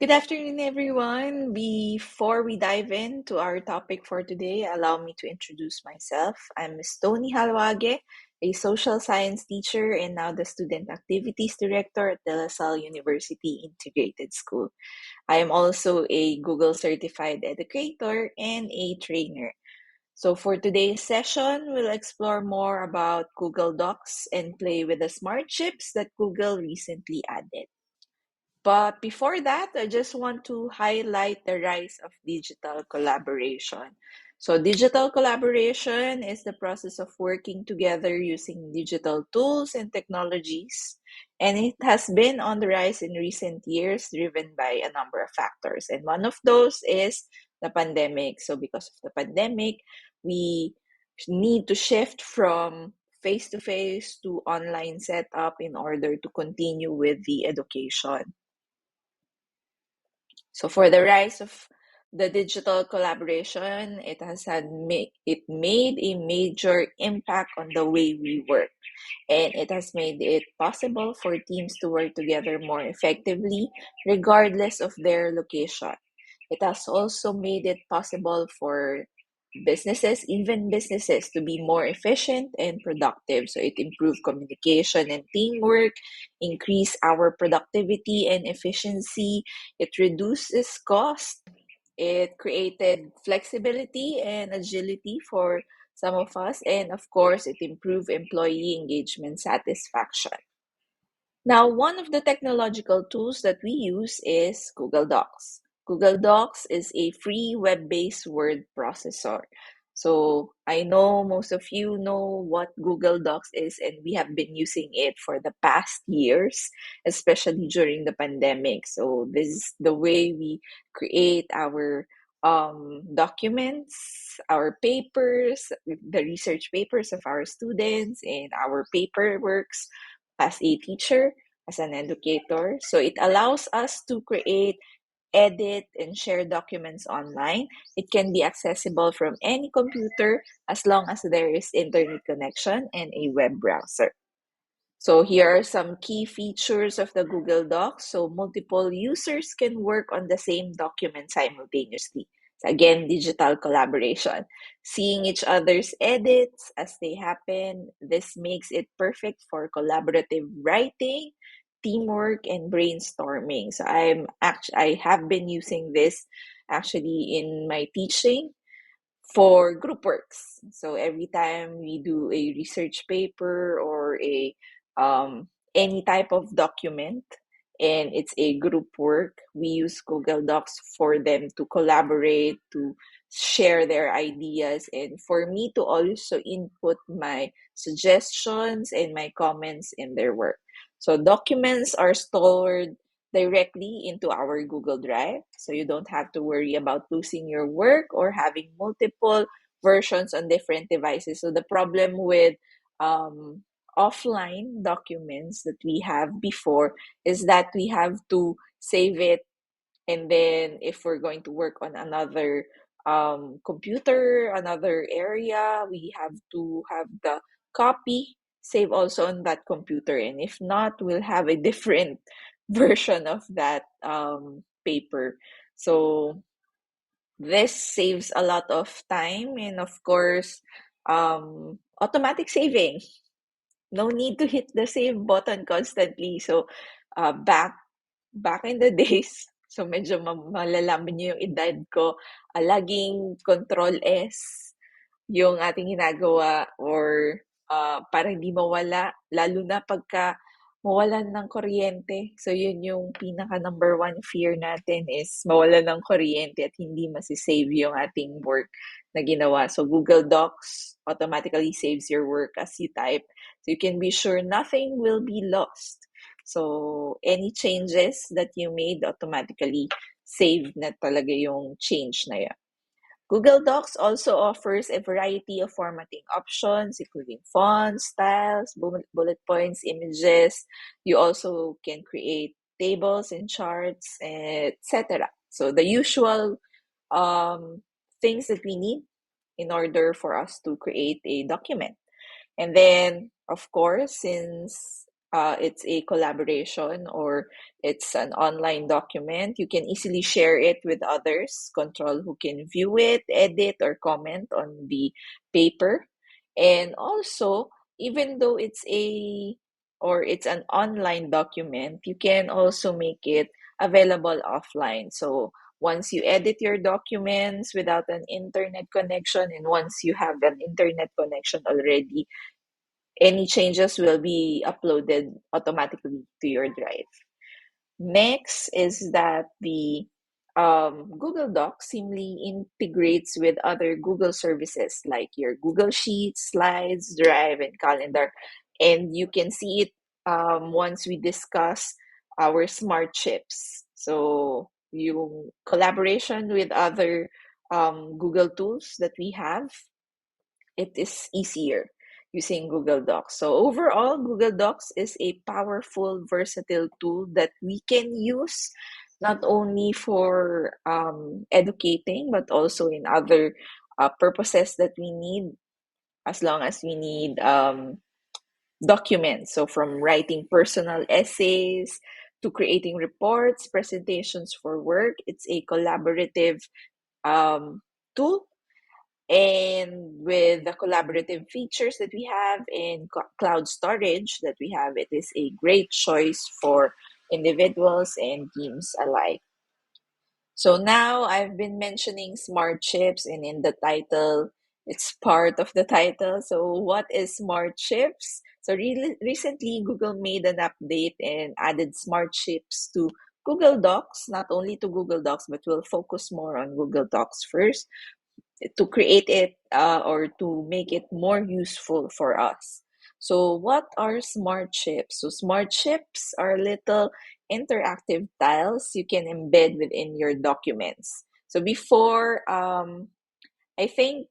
Good afternoon, everyone. Before we dive into our topic for today, allow me to introduce myself. I'm Ms. Tony Halwage, a social science teacher and now the Student Activities Director at De La Salle University Integrated School. I am also a Google Certified Educator and a trainer. So for today's session, we'll explore more about Google Docs and play with the smart chips that Google recently added. But before that, I just want to highlight the rise of digital collaboration. So, digital collaboration is the process of working together using digital tools and technologies. And it has been on the rise in recent years, driven by a number of factors. And one of those is the pandemic. So, because of the pandemic, we need to shift from face to face to online setup in order to continue with the education. So for the rise of the digital collaboration, it made a major impact on the way we work, and it has made it possible for teams to work together more effectively regardless of their location. It has also made it possible for even businesses, to be more efficient and productive. So it improved communication and teamwork, increase our productivity and efficiency. It reduces cost. It created flexibility and agility for some of us. And of course, it improved employee engagement satisfaction. Now, one of the technological tools that we use is Google Docs. Google Docs is a free web-based word processor. So I know most of you know what Google Docs is, and we have been using it for the past years, especially during the pandemic. So this is the way we create our documents, our papers, the research papers of our students, and our paperworks as a teacher, as an educator. So it allows us to create, edit, and share documents online. It can be accessible from any computer as long as there is internet connection and a web browser. So here are some key features of the Google Docs. So multiple users can work on the same document simultaneously. So again, digital collaboration. Seeing each other's edits as they happen, this makes it perfect for collaborative writing, teamwork, and brainstorming. So I have been using this actually in my teaching for group works. So every time we do a research paper or a any type of document and it's a group work, we use Google Docs for them to collaborate, to share their ideas, and for me to also input my suggestions and my comments in their work. So documents are stored directly into our Google Drive. So you don't have to worry about losing your work or having multiple versions on different devices. So the problem with offline documents that we have before is that we have to save it, and then if we're going to work on another computer, another area, we have to have the copy save also on that computer. And if not, we'll have a different version of that paper. So this saves a lot of time, and of course, automatic saving. No need to hit the save button constantly. So back in the days, so medyo malalaman niyo yung edad ko, laging Control S yung ating ginagawa, or para hindi mawala, lalo na pagka mawalan ng kuryente. So yun yung pinaka number one fear natin, is mawalan ng kuryente at hindi masisave yung ating work na ginawa. So Google Docs automatically saves your work as you type. So you can be sure nothing will be lost. So any changes that you made, automatically save na talaga yung change na yan. Google Docs also offers a variety of formatting options, including fonts, styles, bullet points, images. You also can create tables and charts, etc. So the usual things that we need in order for us to create a document. And then, of course, since it's a collaboration or it's an online document, you can easily share it with others, control who can view it, edit, or comment on the paper. And also, even though it's an online document, you can also make it available offline. So once you edit your documents without an internet connection, and once you have an internet connection already, any changes will be uploaded automatically to your drive. Next is that the Google Docs seamlessly integrates with other Google services like your Google Sheets, Slides, Drive, and Calendar. And you can see it once we discuss our smart chips. So, you collaboration with other Google tools that we have, it is easier using Google Docs. So overall, Google Docs is a powerful, versatile tool that we can use not only for educating, but also in other purposes that we need, as long as we need documents. So from writing personal essays to creating reports, presentations for work, it's a collaborative tool, and with the collaborative features that we have in cloud storage that we have, it is a great choice for individuals and teams alike. So now I've been mentioning smart chips, and in the title, it's part of the title. So what is smart chips? So really, recently, Google made an update and added smart chips to Google Docs, not only to Google Docs, but we'll focus more on Google Docs first to create it or to make it more useful for us. So, what are smart chips? So, smart chips are little interactive tiles you can embed within your documents. So, before, I think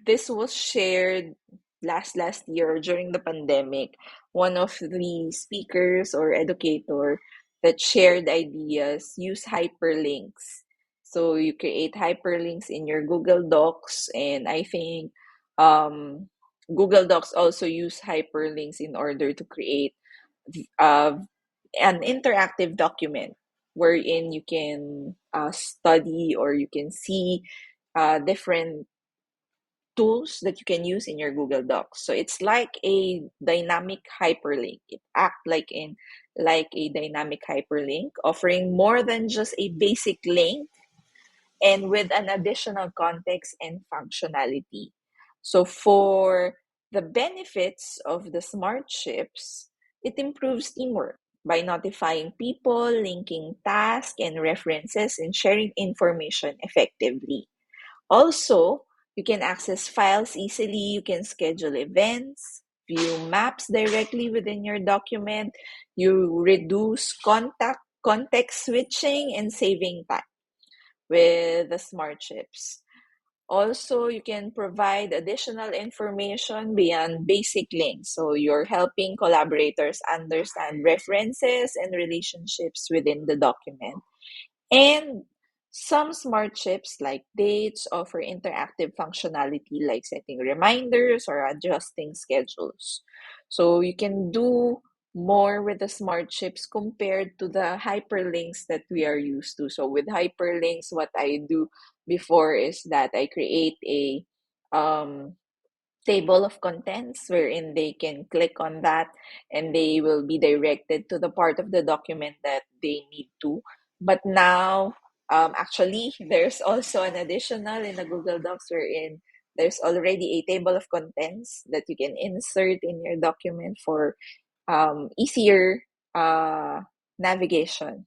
this was shared last year during the pandemic. One of the speakers or educator that shared ideas use hyperlinks. So you create hyperlinks in your Google Docs, and I think um, Google Docs also use hyperlinks in order to create uh, an interactive document wherein you can study or you can see different tools that you can use in your Google Docs. So it's like a dynamic hyperlink. It acts like a dynamic hyperlink, offering more than just a basic link and with an additional context and functionality. So for the benefits of the smart chips, it improves teamwork by notifying people, linking tasks and references, and sharing information effectively. Also, you can access files easily, you can schedule events, view maps directly within your document, you reduce context switching and saving time with the smart chips. Also, you can provide additional information beyond basic links. So you're helping collaborators understand references and relationships within the document. And some smart chips like dates offer interactive functionality like setting reminders or adjusting schedules. So you can do more with the smart chips compared to the hyperlinks that we are used to. So with hyperlinks, what I do before is that I create a um, table of contents wherein they can click on that and they will be directed to the part of the document that they need to. But now, actually, there's also an additional in the Google Docs wherein there's already a table of contents that you can insert in your document for easier navigation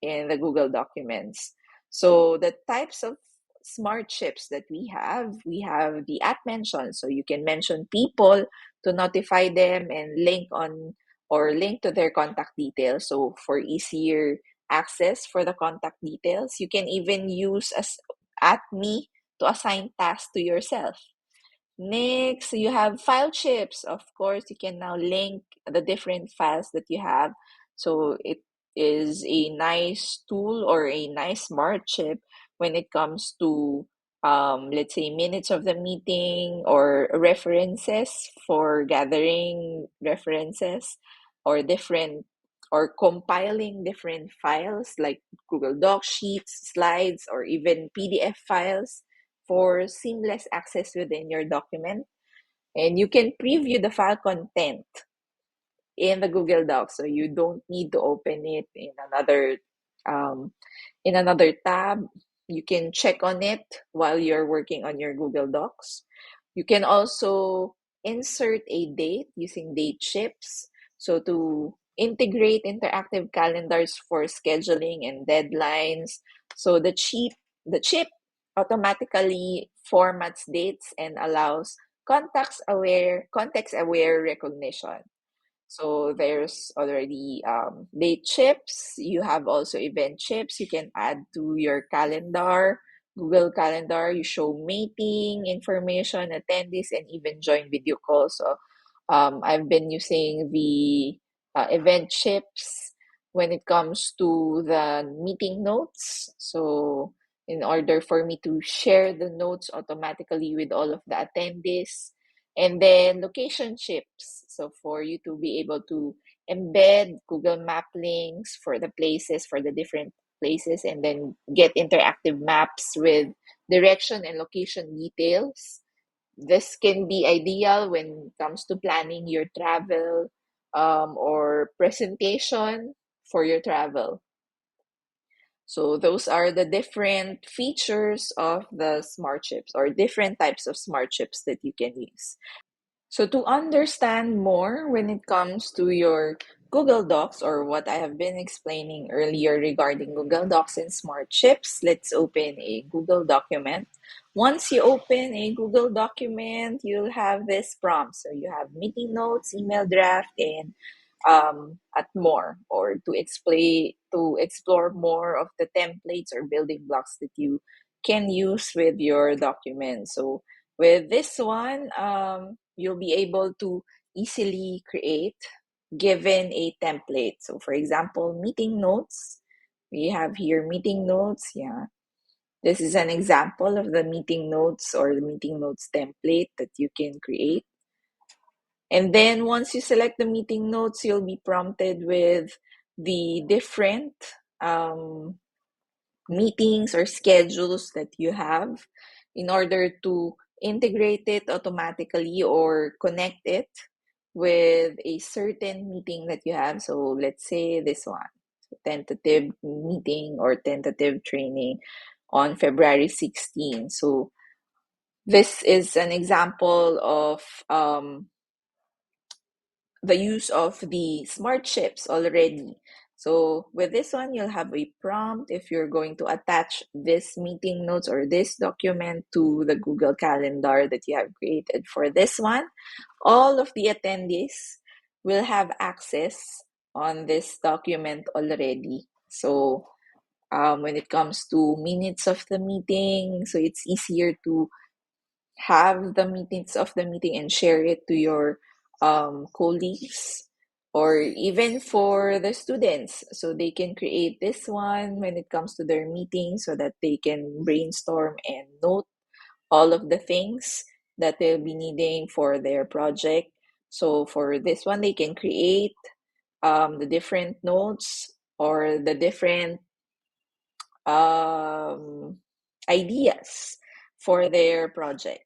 in the Google Documents. So the types of smart chips that we have the at mention. So you can mention people to notify them and link on or link to their contact details. So for easier access for the contact details, you can even use as at me to assign tasks to yourself. Next, you have file chips. Of course, you can now link the different files that you have. So it is a nice tool or a nice smart chip when it comes to, let's say, minutes of the meeting or references for gathering references. or different or compiling different files like Google Doc sheets, slides, or even PDF files for seamless access within your document. And you can preview the file content in the Google Docs, so you don't need to open it um, in another tab. You can check on it while you're working on your Google Docs. You can also insert a date using date chips, so to integrate interactive calendars for scheduling and deadlines. So the chip automatically formats dates and allows context aware recognition. So there's already date chips. You have also event chips you can add to your calendar, Google Calendar. You show meeting information, attendees, and even join video calls. So I've been using the event chips when it comes to the meeting notes. So in order for me to share the notes automatically with all of the attendees, and then location chips. So for you to be able to embed Google Map links for the places, for the different places, and then get interactive maps with direction and location details. This can be ideal when it comes to planning your travel or presentation for your travel. So those are the different features of the smart chips or different types of smart chips that you can use. So to understand more when it comes to your Google Docs or what I have been explaining earlier regarding Google Docs and smart chips, let's open a Google document. Once you open a Google document, you'll have this prompt. So you have meeting notes, email draft, and at more, or to explore more of the templates or building blocks that you can use with your document. So with this one, you'll be able to easily create given a template. So for example, meeting notes. We have here meeting notes. Yeah. This is an example of the meeting notes or the meeting notes template that you can create. And then once you select the meeting notes, you'll be prompted with the different um, meetings or schedules that you have in order to integrate it automatically or connect it with a certain meeting that you have. So let's say this one, so tentative meeting or tentative training on February 16. So this is an example of the use of the smart chips already. So with this one, you'll have a prompt if you're going to attach this meeting notes or this document to the Google Calendar that you have created for this one. All of the attendees will have access on this document already. So when it comes to minutes of the meeting, so it's easier to have the meetings of the meeting and share it to your colleagues or even for the students so they can create this one when it comes to their meeting so that they can brainstorm and note all of the things that they'll be needing for their project. So for this one, they can create the different notes or the different um, ideas for their project.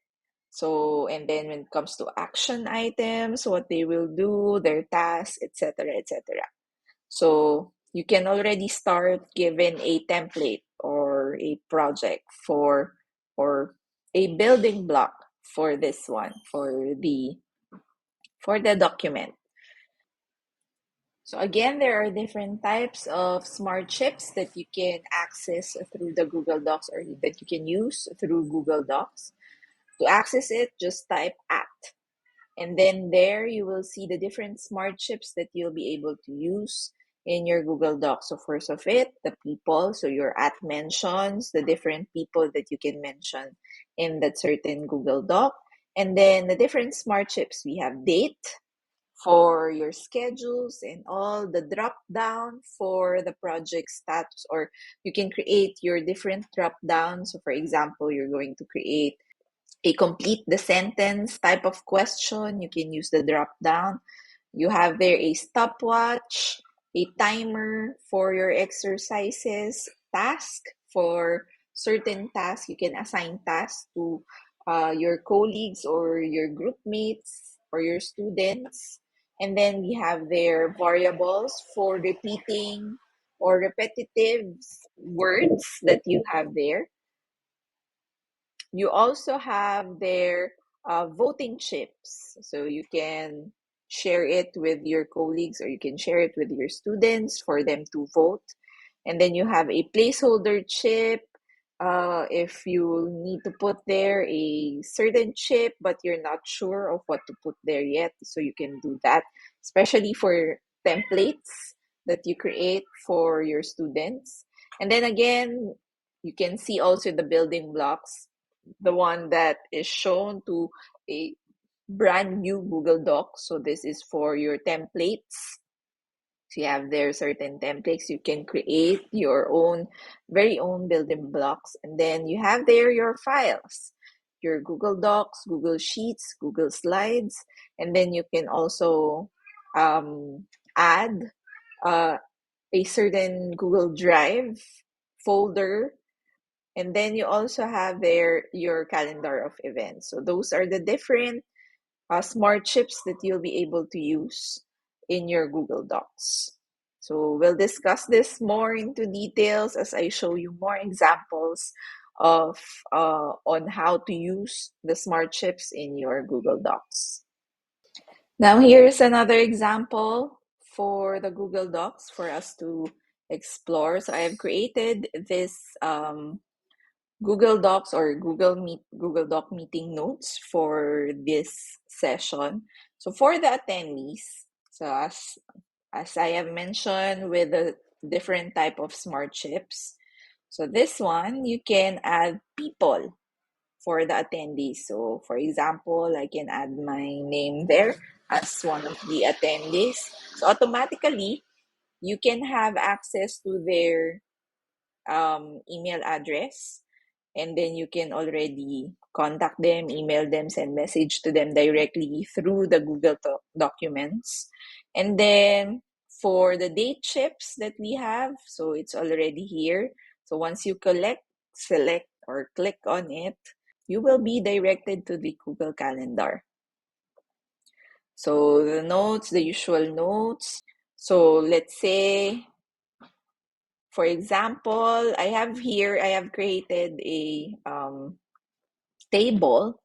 So, and then when it comes to action items, what they will do, their tasks, etc., etc. So, you can already start given a template or a project for or a building block for this one for the document. So again, there are different types of smart chips that you can access through the Google Docs or that you can use through Google Docs. To access it, just type at. And then there you will see the different smart chips that you'll be able to use in your Google Docs. So first of it, the people. So your at mentions the different people that you can mention in that certain Google Doc. And then the different smart chips. We have date for your schedules and all the drop down for the project status, or you can create your different drop downs. So for example, you're going to create a complete the sentence type of question, you can use the drop down. You have there a stopwatch, a timer for your exercises, task for certain tasks. You can assign tasks to your colleagues or your group mates or your students. And then we have their variables for repeating or repetitive words that you have there. You also have their voting chips. So you can share it with your colleagues or you can share it with your students for them to vote. And then you have a placeholder chip. If you need to put there a certain chip, but you're not sure of what to put there yet, so you can do that, especially for templates that you create for your students. And then again, you can see also the building blocks, the one that is shown to a brand new Google Doc. So this is for your templates. So you have there certain templates. You can create your own, very own building blocks. And then you have there your files, your Google Docs, Google Sheets, Google Slides. And then you can also add uh, a certain Google Drive folder, and then you also have there your calendar of events. So those are the different smart chips that you'll be able to use in your Google Docs. So we'll discuss this more into details as I show you more examples of on how to use the smart chips in your Google Docs. Now here's another example for the Google Docs for us to explore. So I have created this Google Docs or Google Doc meeting notes for this session. So for the attendees, so as I have mentioned with the different type of smart chips, so this one you can add people for the attendees. So for example, I can add my name there as one of the attendees. So automatically you can have access to their email address, and then you can already contact them, email them, send message to them directly through the Google Documents. And then for the date chips that we have, so it's already here. So once you select or click on it, you will be directed to the Google Calendar. So the notes, the usual notes. So let's say, for example, I have created a table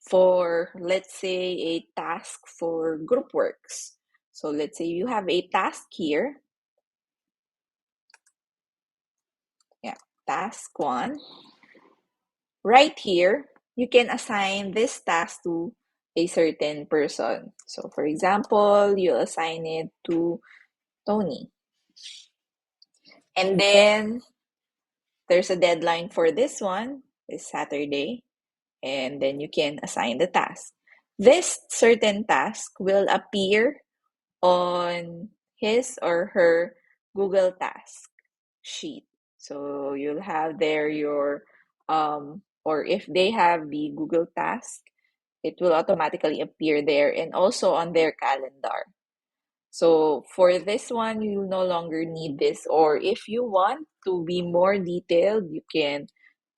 for, let's say, a task for group works. So let's say you have a task here. Yeah, task 1. Right here, you can assign this task to a certain person. So for example, you assign it to Tony. And then there's a deadline for this one, this Saturday. And then you can assign the task. This certain task will appear on his or her Google Task sheet. So you'll have there your, or if they have the Google Task, it will automatically appear there and also on their calendar. So for this one, you no longer need this. Or if you want to be more detailed, you can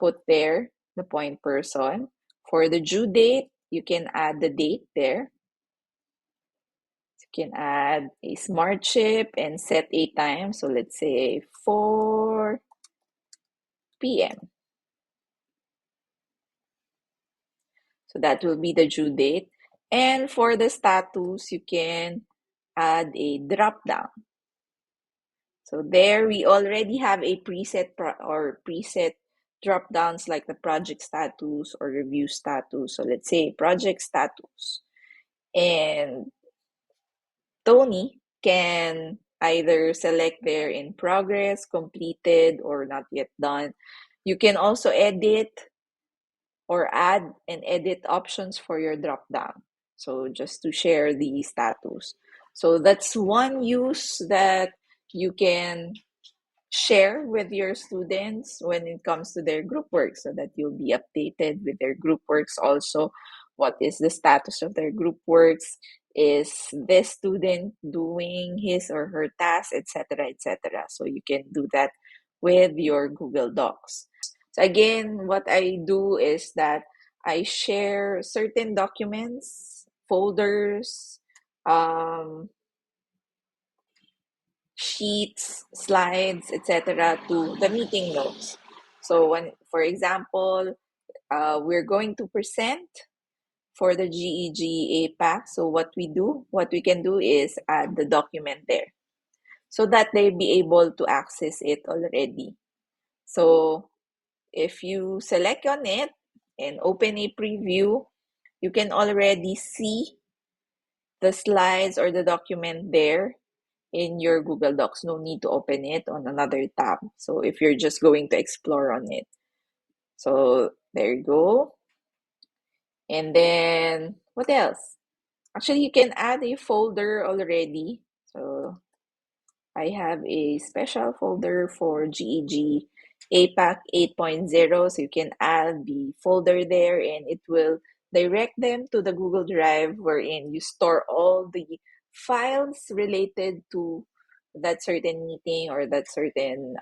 put there the point person. For the due date, you can add the date there. You can add a smart chip and set a time. So let's say 4 p.m. So that will be the due date. And for the status, you can add a drop down. So there we already have a preset preset drop downs like the project status or review status. So let's say project status. And Tony can either select there in progress, completed, or not yet done. You can also edit or add and edit options for your drop down. So just to share the status. So that's one use that you can share with your students when it comes to their group work, so that you'll be updated with their group works also what is the status of their group works, is this student doing his or her task, etc., etc. So you can do that with your Google Docs. So again, what I do is that I share certain documents, folders, um, sheets, slides, etc. to the meeting notes. So when, for example, we're going to present for the GEG APAC. So what we can do is add the document there so that they be able to access it already. So if you select on it and open a preview, you can already see the slides or the document there in your Google Docs. No need to open it on another tab. So if you're just going to explore on it. So there you go. And then what else? Actually, you can add a folder already. So I have a special folder for GEG APAC 8.0. So you can add the folder there and it will direct them to the Google Drive wherein you store all the files related to that certain meeting or that certain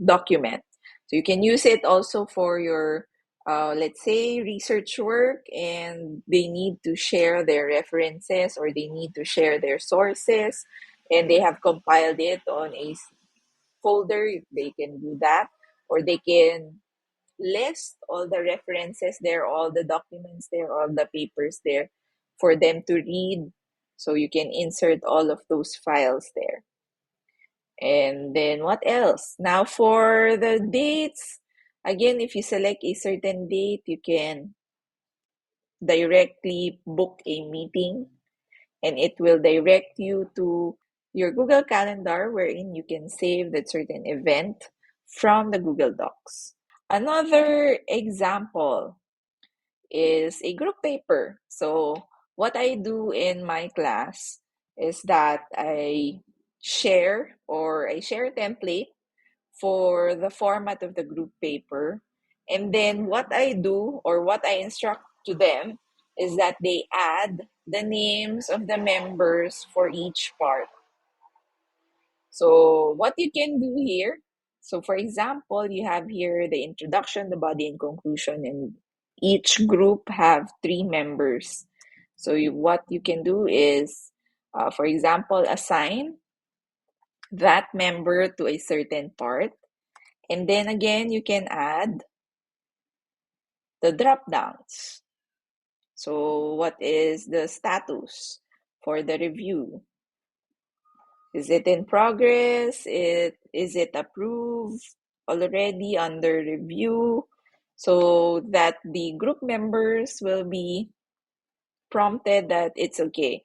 document. So you can use it also for your, let's say, research work, and they need to share their references or they need to share their sources, and they have compiled it on a folder. They can do that, or they can list all the references there, all the documents there, all the papers there for them to read. So you can insert all of those files there. And then what else? Now for the dates, again, if you select a certain date, you can directly book a meeting and it will direct you to your Google Calendar wherein you can save that certain event from the Google Docs. Another example is a group paper. So what I do in my class is that I share a template for the format of the group paper. And then what I do or what I instruct to them is that they add the names of the members for each part. So what you can do here, so for example, you have here the introduction, the body, and conclusion, and each group have 3 members. So what you can do is, for example, assign that member to a certain part. And then again, you can add the drop downs. So what is the status for the review? Is it in progress? Is it approved already under review? So that the group members will be prompted that it's okay.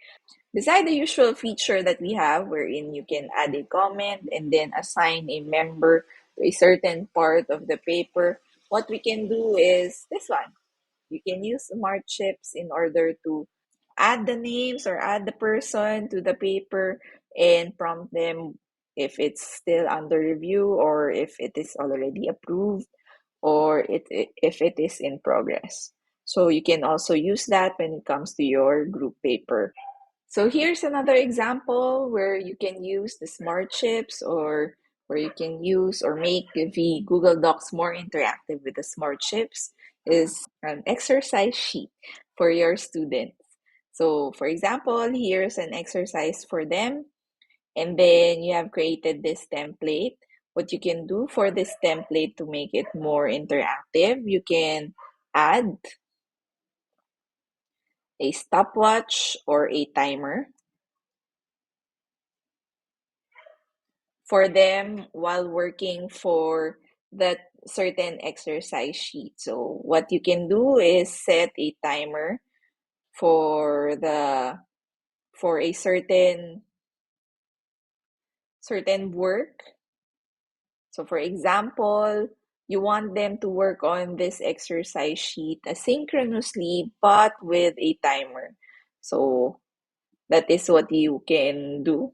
Beside the usual feature that we have wherein you can add a comment and then assign a member to a certain part of the paper, what we can do is this one. You can use smart chips in order to add the names or add the person to the paper and prompt them if it's still under review or if it is already approved or if it is in progress. So you can also use that when it comes to your group paper. So here's another example where you can use the smart chips or where you can use or make the Google Docs more interactive with the smart chips is an exercise sheet for your students. So for example, here's an exercise for them, and then you have created this template. What you can do for this template to make it more interactive, you can add a stopwatch or a timer for them while working for that certain exercise sheet. So what you can do is set a timer for a certain work. So for example, you want them to work on this exercise sheet asynchronously but with a timer. So that is what you can do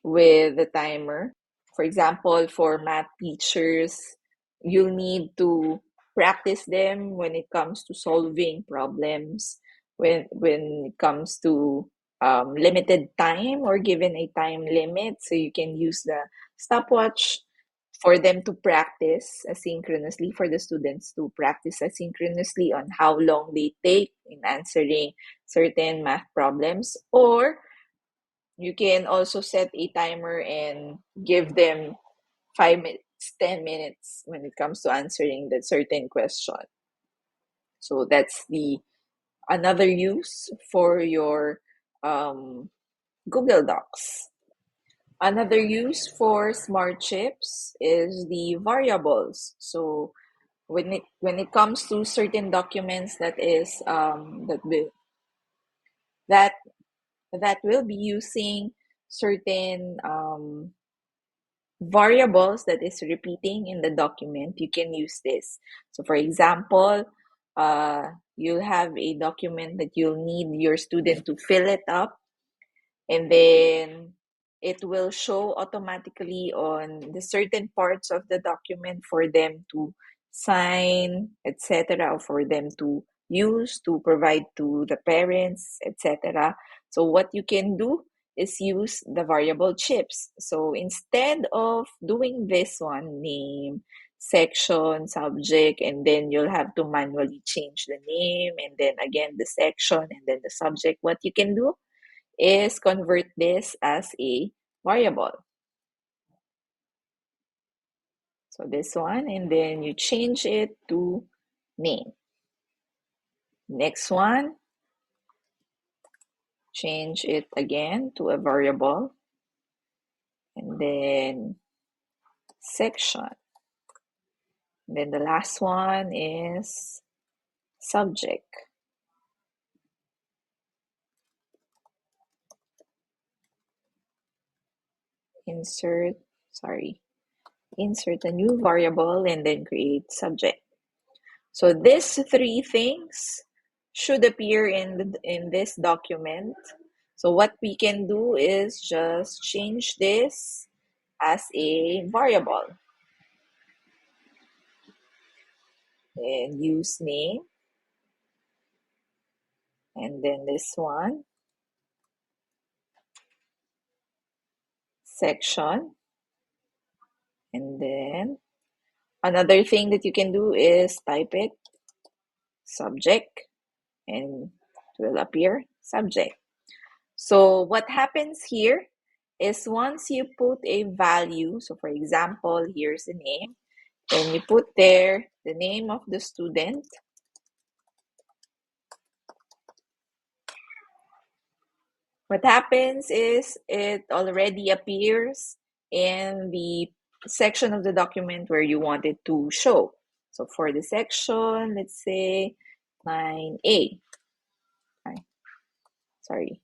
with the timer. For example, for math teachers, you'll need to practice them when it comes to solving problems, when it comes to limited time or given a time limit. So you can use the stopwatch for them to practice asynchronously, for the students to practice asynchronously on how long they take in answering certain math problems. Or you can also set a timer and give them 5 minutes, 10 minutes when it comes to answering that certain question. So that's the another use for your Google Docs. Another use for smart chips is the variables. So when it comes to certain documents that is that that will be using certain variables that is repeating in the document, you can use this. So for example, you'll have a document that you'll need your student to fill it up, and then it will show automatically on the certain parts of the document for them to sign, etc., or for them to use to provide to the parents, etc. So what you can do is use the variable chips. So instead of doing this one, name, section, subject, and then you'll have to manually change the name, and then again the section, and then the subject, what you can do is convert this as a variable. So this one, and then you change it to name. Next one, change it again to a variable, and then section. And then the last one is subject. Insert a new variable and then create subject. So these three things should appear in this document. So what we can do is just change this as a variable and use name, and then this one, section, and then another thing that you can do is type it subject, and it will appear subject. So what happens here is once you put a value, so for example, here's the name, and you put there the name of the student, what happens is it already appears in the section of the document where you want it to show. So for the section, let's say 9A. Sorry.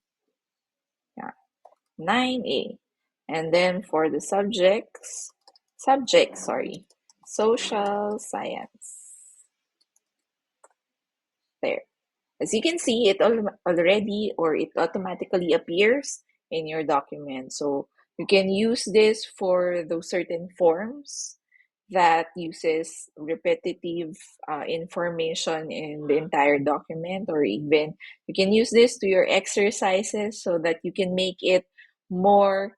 Yeah, 9A. And then for the subject, social science. There. As you can see, it already or it automatically appears in your document. So you can use this for those certain forms that uses repetitive information in the entire document, or even you can use this to your exercises so that you can make it more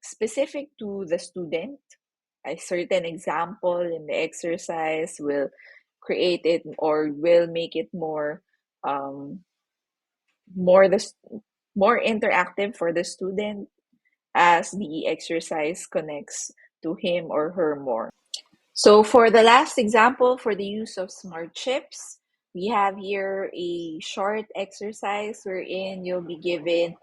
specific to the student. A certain example in the exercise will create it or will make it um, more the more interactive for the student as the exercise connects to him or her more. So for the last example for the use of smart chips, we have here a short exercise wherein you'll be given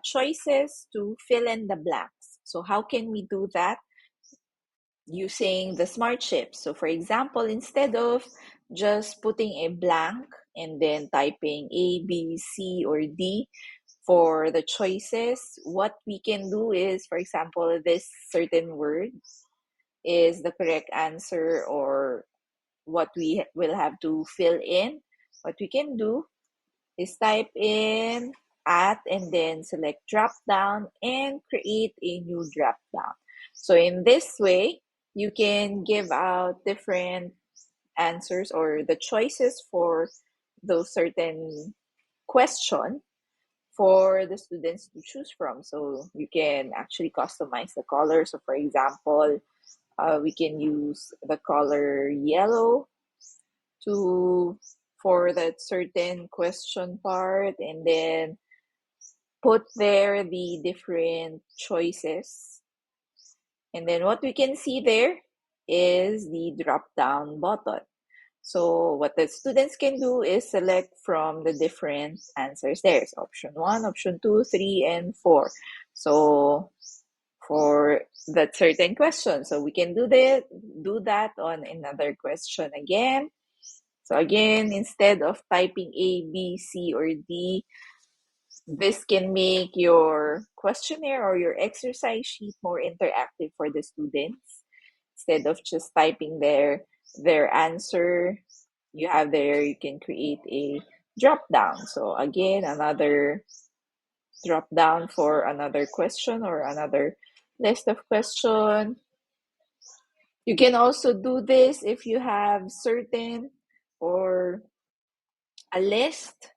choices to fill in the blanks. So how can we do that? Using the smart chips. So for example, instead of just putting a blank and then typing A, B, C, or D for the choices, what we can do is, for example, this certain word is the correct answer or what we will have to fill in. What we can do is type in at and then select drop down and create a new drop down. So in this way, you can give out different answers or the choices for those certain question for the students to choose from. So you can actually customize the color. So for example, we can use the color yellow to for that certain question part, and then put there the different choices. And then what we can see there is the drop down button. So what the students can do is select from the different answers there. So option 1, option 2, 3, and 4. So for that certain question. So we can do that on another question again. So again, instead of typing A, B, C, or D, this can make your questionnaire or your exercise sheet more interactive for the students. Instead of just typing their answer, you have there, you can create a drop down. So again, another drop down for another question or another list of question. You can also do this if you have certain or a list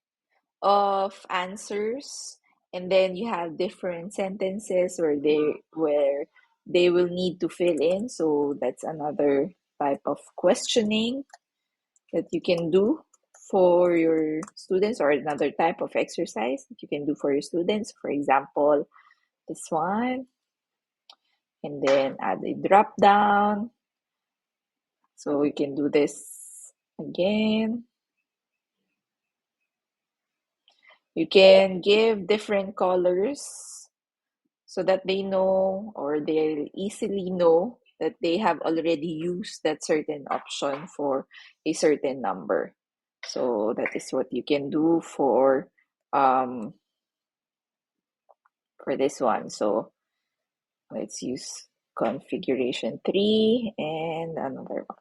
of answers, and then you have different sentences where they will need to fill in. So that's another type of questioning that you can do for your students, or another type of exercise that you can do for your students. For example, this one, and then add a drop down. So you can do this again. You can give different colors so that they know, or they'll easily know that they have already used that certain option for a certain number. So that is what you can do um, for this one. So let's use configuration 3 and another one.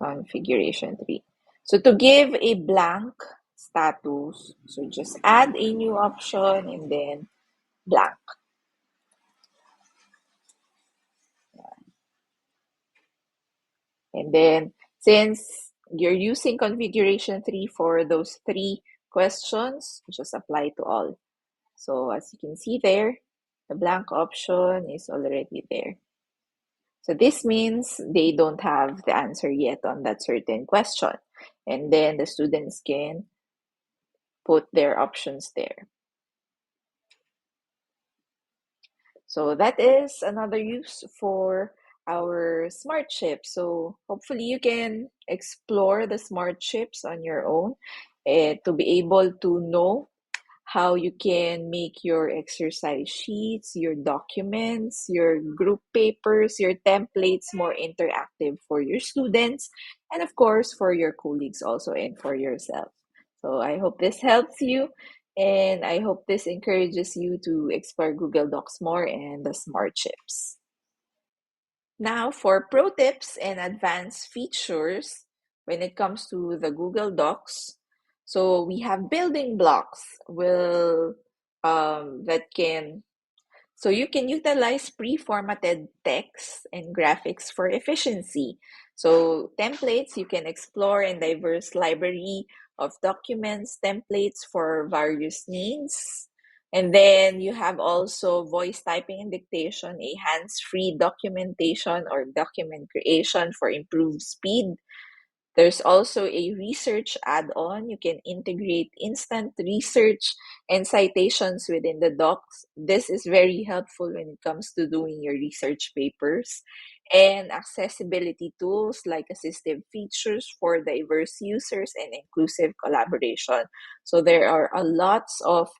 Configuration 3. So to give a blank status, so just add a new option and then blank. And then since you're using configuration 3 for those 3 questions, just apply to all. So as you can see there, the blank option is already there. So this means they don't have the answer yet on that certain question. And then the students can put their options there. So that is another use for our smart chips. So hopefully you can explore the smart chips on your own to be able to know how you can make your exercise sheets, your documents, your group papers, your templates more interactive for your students, and of course for your colleagues also, and for yourself. So I hope this helps you, and I hope this encourages you to explore Google Docs more and the smart chips. Now, for pro tips and advanced features when it comes to the Google Docs, so we have building blocks that can so you can utilize pre-formatted text and graphics for efficiency. So templates, you can explore in diverse library of documents, templates for various needs. And then you have also voice typing and dictation, a hands-free documentation or document creation for improved speed. There's also a research add-on. You can integrate instant research and citations within the docs. This is very helpful when it comes to doing your research papers. And accessibility tools like assistive features for diverse users and inclusive collaboration. So there are a lots of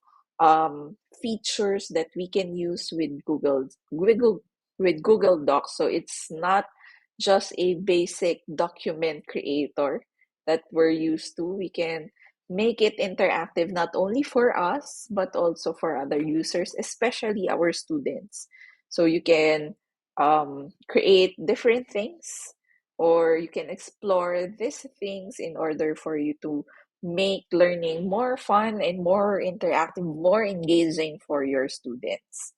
features that we can use with Google Docs. So it's not just a basic document creator that we're used to. We can make it interactive not only for us, but also for other users, especially our students. So you can create different things, or you can explore these things in order for you to make learning more fun and more interactive, more engaging for your students.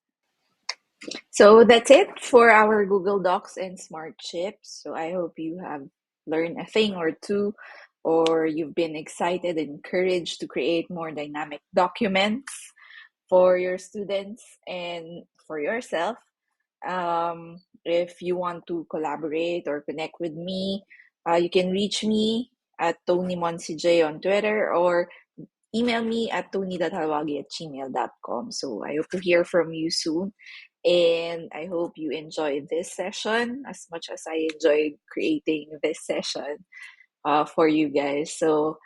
So that's it for our Google Docs and Smart Chips. So I hope you have learned a thing or two, or you've been excited and encouraged to create more dynamic documents for your students and for yourself. If you want to collaborate or connect with me, you can reach me at Tony Monsij on Twitter or email me at tony.halwagi@gmail.com. So I hope to hear from you soon. And I hope you enjoyed this session as much as I enjoyed creating this session for you guys. So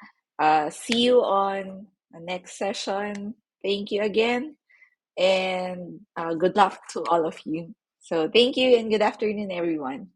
see you on the next session. Thank you again. And good luck to all of you. So thank you and good afternoon, everyone.